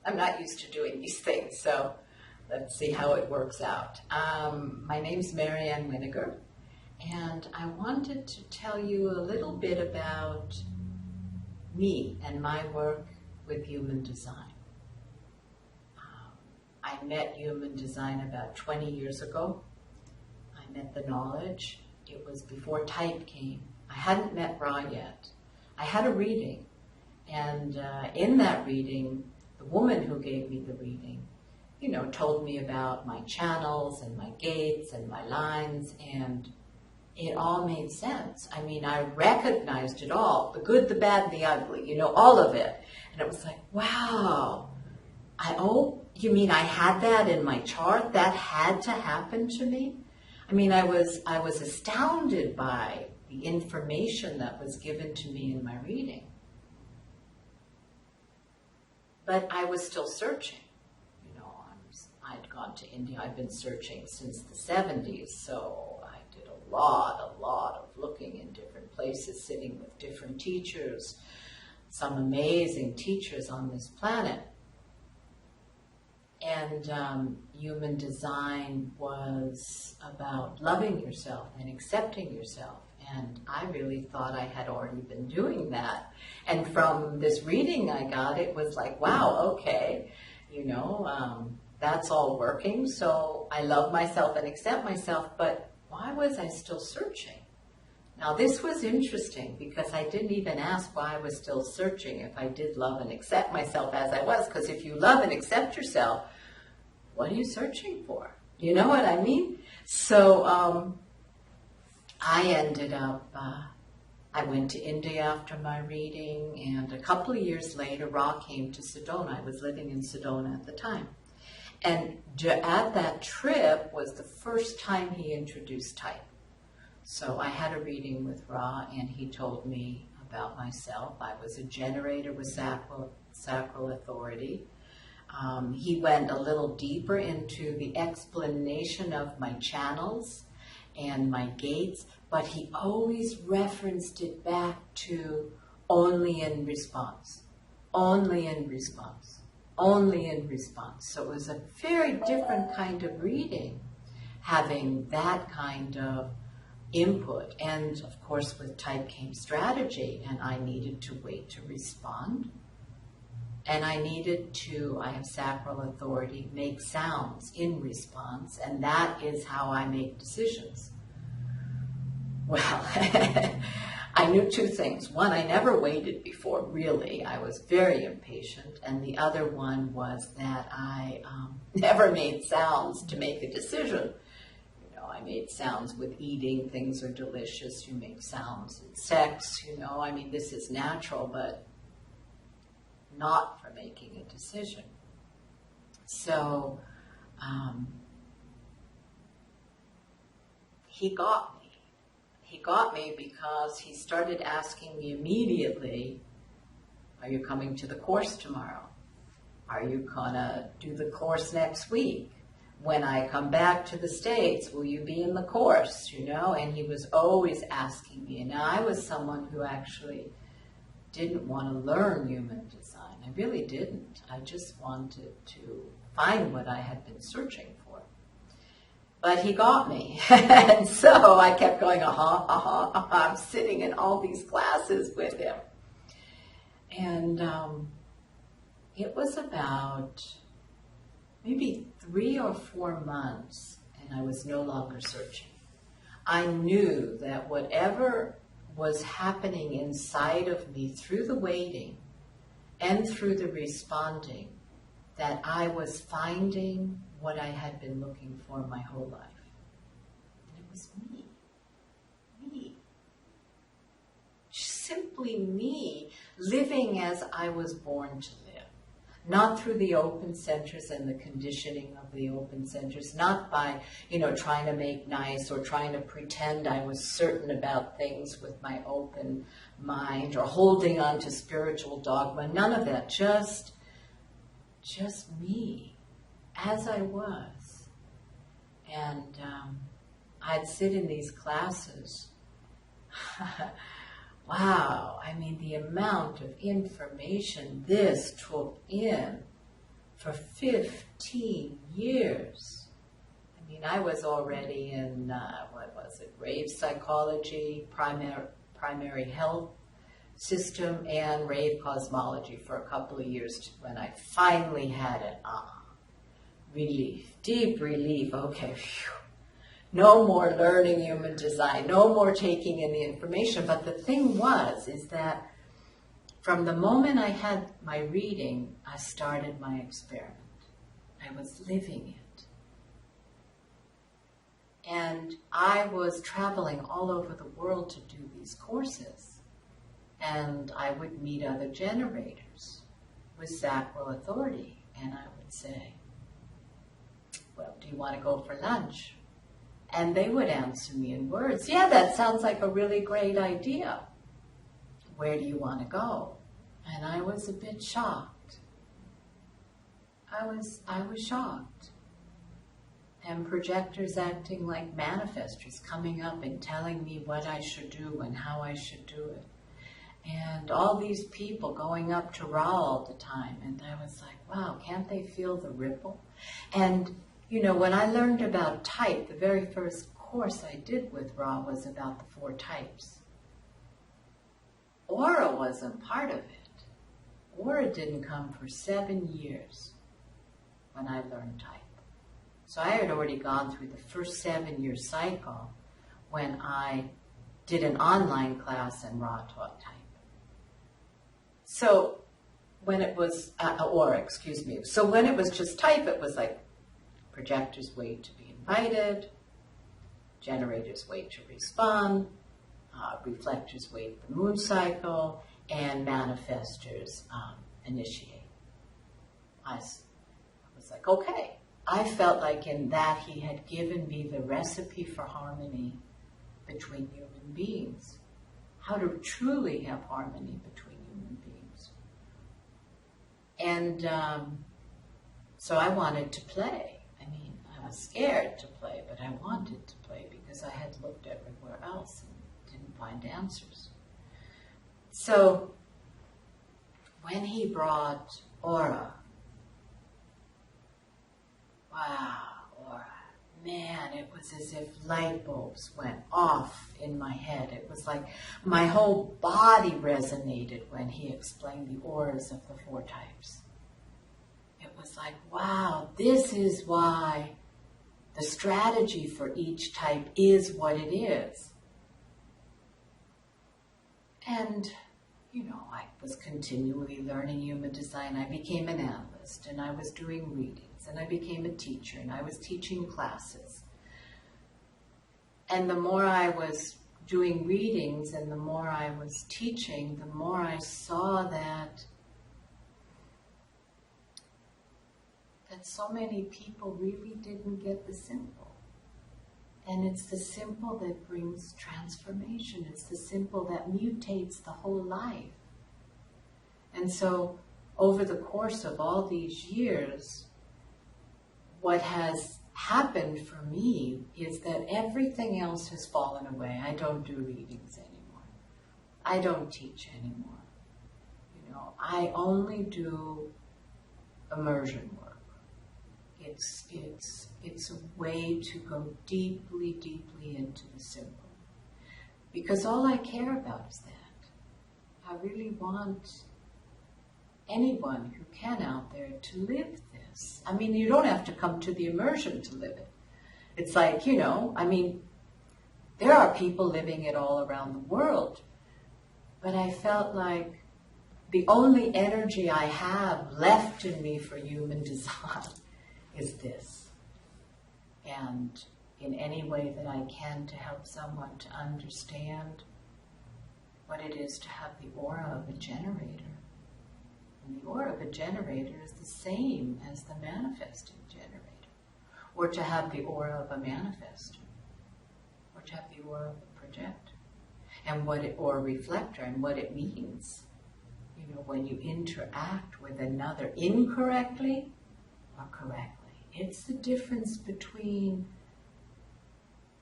I'm not used to doing these things, so let's see how it works out. My name's Ann Winiger, and I wanted to tell you a little bit about me and my work with human design. I met human design about 20 years ago. I met the knowledge. It was before type came. I hadn't met Ra yet. I had a reading, and in that reading, the woman who gave me the reading, told me about my channels and my gates and my lines, and it all made sense. I mean, I recognized it all, the good, the bad, and the ugly, all of it. And it was like, wow, you mean I had that in my chart? That had to happen to me? I mean, I was astounded by the information that was given to me in my reading. But I was still searching. I'd gone to India. I've been searching since the 70s, so I did a lot of looking in different places, sitting with different teachers, some amazing teachers on this planet. And human design was about loving yourself and accepting yourself. And I really thought I had already been doing that. And from this reading I got, it was like, wow, okay, that's all working. So I love myself and accept myself, but why was I still searching? Now this was interesting because I didn't even ask why I was still searching if I did love and accept myself as I was. Because if you love and accept yourself, what are you searching for? You know what I mean? So I ended up, I went to India after my reading, and a couple of years later, Ra came to Sedona. I was living in Sedona at the time. And at that trip was the first time he introduced type. So I had a reading with Ra, and he told me about myself. I was a generator with sacral authority. He went a little deeper into the explanation of my channels and my gates, but he always referenced it back to only in response, only in response, only in response. So it was a very different kind of reading, having that kind of input. And of course with type came strategy, and I needed to wait to respond. And I needed to, I have sacral authority, make sounds in response, and that is how I make decisions. Well, I knew two things. One, I never waited before, really. I was very impatient. And the other one was that I never made sounds to make a decision. I made sounds with eating. Things are delicious. You make sounds in sex, I mean, this is natural, but not for making a decision. So he got me. He got me because he started asking me immediately, are you coming to the course tomorrow? Are you gonna do the course next week? When I come back to the States, will you be in the course, And he was always asking me. And I was someone who actually didn't want to learn human design. I really didn't. I just wanted to find what I had been searching for. But he got me. And so I kept going, I'm sitting in all these classes with him. And it was about maybe 3 or 4 months, and I was no longer searching. I knew that whatever was happening inside of me through the waiting and through the responding, that I was finding what I had been looking for my whole life. And it was me. Simply me, living as I was born to live. Not through the open centers and the conditioning of the open centers, not by, trying to make nice or trying to pretend I was certain about things with my open mind or holding on to spiritual dogma. None of that. Just me as I was. And I'd sit in these classes. Wow, I mean, the amount of information this took in for 15 years. I mean, I was already in, rave psychology, primary health system, and rave cosmology for a couple of years when I finally had an relief, deep relief. Okay, phew. No more learning human design, no more taking in the information. But the thing is that from the moment I had my reading, I started my experiment. I was living it. And I was traveling all over the world to do these courses. And I would meet other generators with sacral authority. And I would say, well, do you want to go for lunch? And they would answer me in words, yeah, that sounds like a really great idea. Where do you want to go? And I was a bit shocked. I was shocked. And projectors acting like manifestors, coming up and telling me what I should do and how I should do it. And all these people going up to Ra all the time. And I was like, wow, can't they feel the ripple? And you know, when I learned about type, the very first course I did with Ra was about the 4 types. Aura wasn't part of it. Aura didn't come for 7 years when I learned type. So I had already gone through the first 7-year cycle when I did an online class and Ra taught type. So when it was, So when it was just type, it was like, projectors wait to be invited, generators wait to respond, reflectors wait the moon cycle, and manifestors initiate. I was like, okay. I felt like in that he had given me the recipe for harmony between human beings, how to truly have harmony between human beings. And so I wanted to play. I was scared to play, but I wanted to play because I had looked everywhere else and didn't find answers. So when he brought Aura, wow, Aura, man, it was as if light bulbs went off in my head. It was like my whole body resonated when he explained the auras of the 4 types. It was like, wow, this is why the strategy for each type is what it is. And, you know, I was continually learning human design. I became an analyst, and I was doing readings, and I became a teacher, and I was teaching classes. And the more I was doing readings and the more I was teaching, the more I saw that so many people really didn't get the simple. And it's the simple that brings transformation. It's the simple that mutates the whole life. And so over the course of all these years, what has happened for me is that everything else has fallen away. I don't do readings anymore. I don't teach anymore. You know, I only do immersion work. It's a way to go deeply, deeply into the simple. Because all I care about is that. I really want anyone who can out there to live this. I mean, you don't have to come to the immersion to live it. It's like, you know, I mean, there are people living it all around the world. But I felt like the only energy I have left in me for human design is this. And in any way that I can to help someone to understand what it is to have the aura of a generator. And the aura of a generator is the same as the manifesting generator. Or to have the aura of a manifestor. Or to have the aura of a projector. And or a reflector, and what it means. You know, when you interact with another incorrectly or correctly. It's the difference between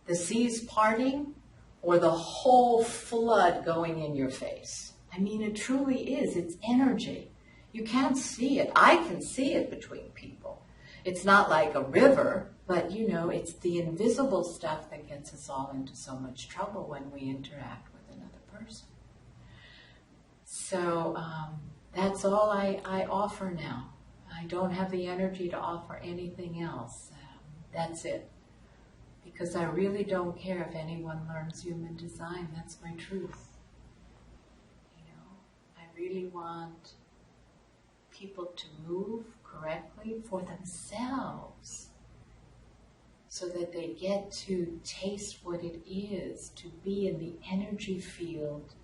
the seas parting or the whole flood going in your face. I mean, it truly is. It's energy. You can't see it. I can see it between people. It's not like a river, but you know, it's the invisible stuff that gets us all into so much trouble when we interact with another person. So that's all I offer now. I don't have the energy to offer anything else. That's it. Because I really don't care if anyone learns human design. That's my truth. You know, I really want people to move correctly for themselves so that they get to taste what it is to be in the energy field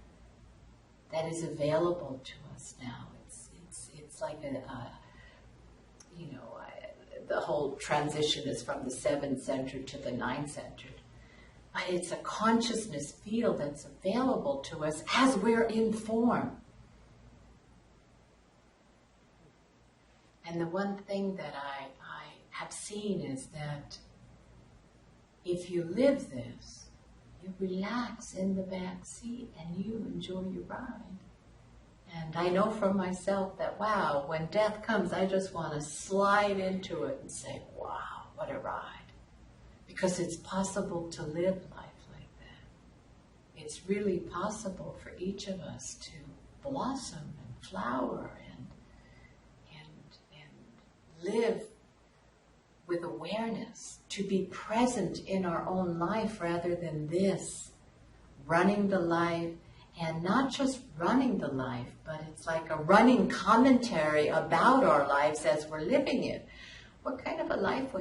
that is available to us now. It's like the whole transition is from the 7th century to the 9th century. But it's a consciousness field that's available to us as we're in form. And the one thing that I have seen is that if you live this, you relax in the back seat and you enjoy your ride. And I know from myself that, wow, when death comes, I just want to slide into it and say, wow, what a ride. Because it's possible to live life like that. It's really possible for each of us to blossom and flower and live with awareness, to be present in our own life rather than this, running the life. And not just running the life, but it's like a running commentary about our lives as we're living it. What kind of a life,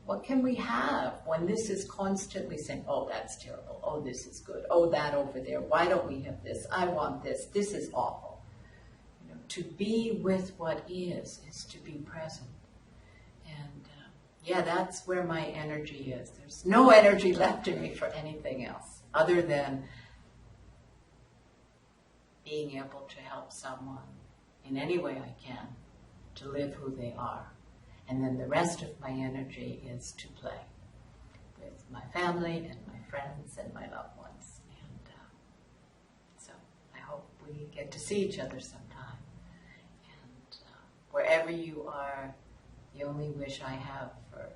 what can we have when this is constantly saying, oh, that's terrible, oh, this is good, oh, that over there, why don't we have this, I want this is awful. You know, to be with what is to be present. And that's where my energy is. There's no energy left in me for anything else other than being able to help someone in any way I can to live who they are. And then the rest of my energy is to play with my family and my friends and my loved ones. And so I hope we get to see each other sometime. And wherever you are, the only wish I have for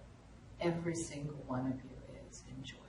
every single one of you is enjoy.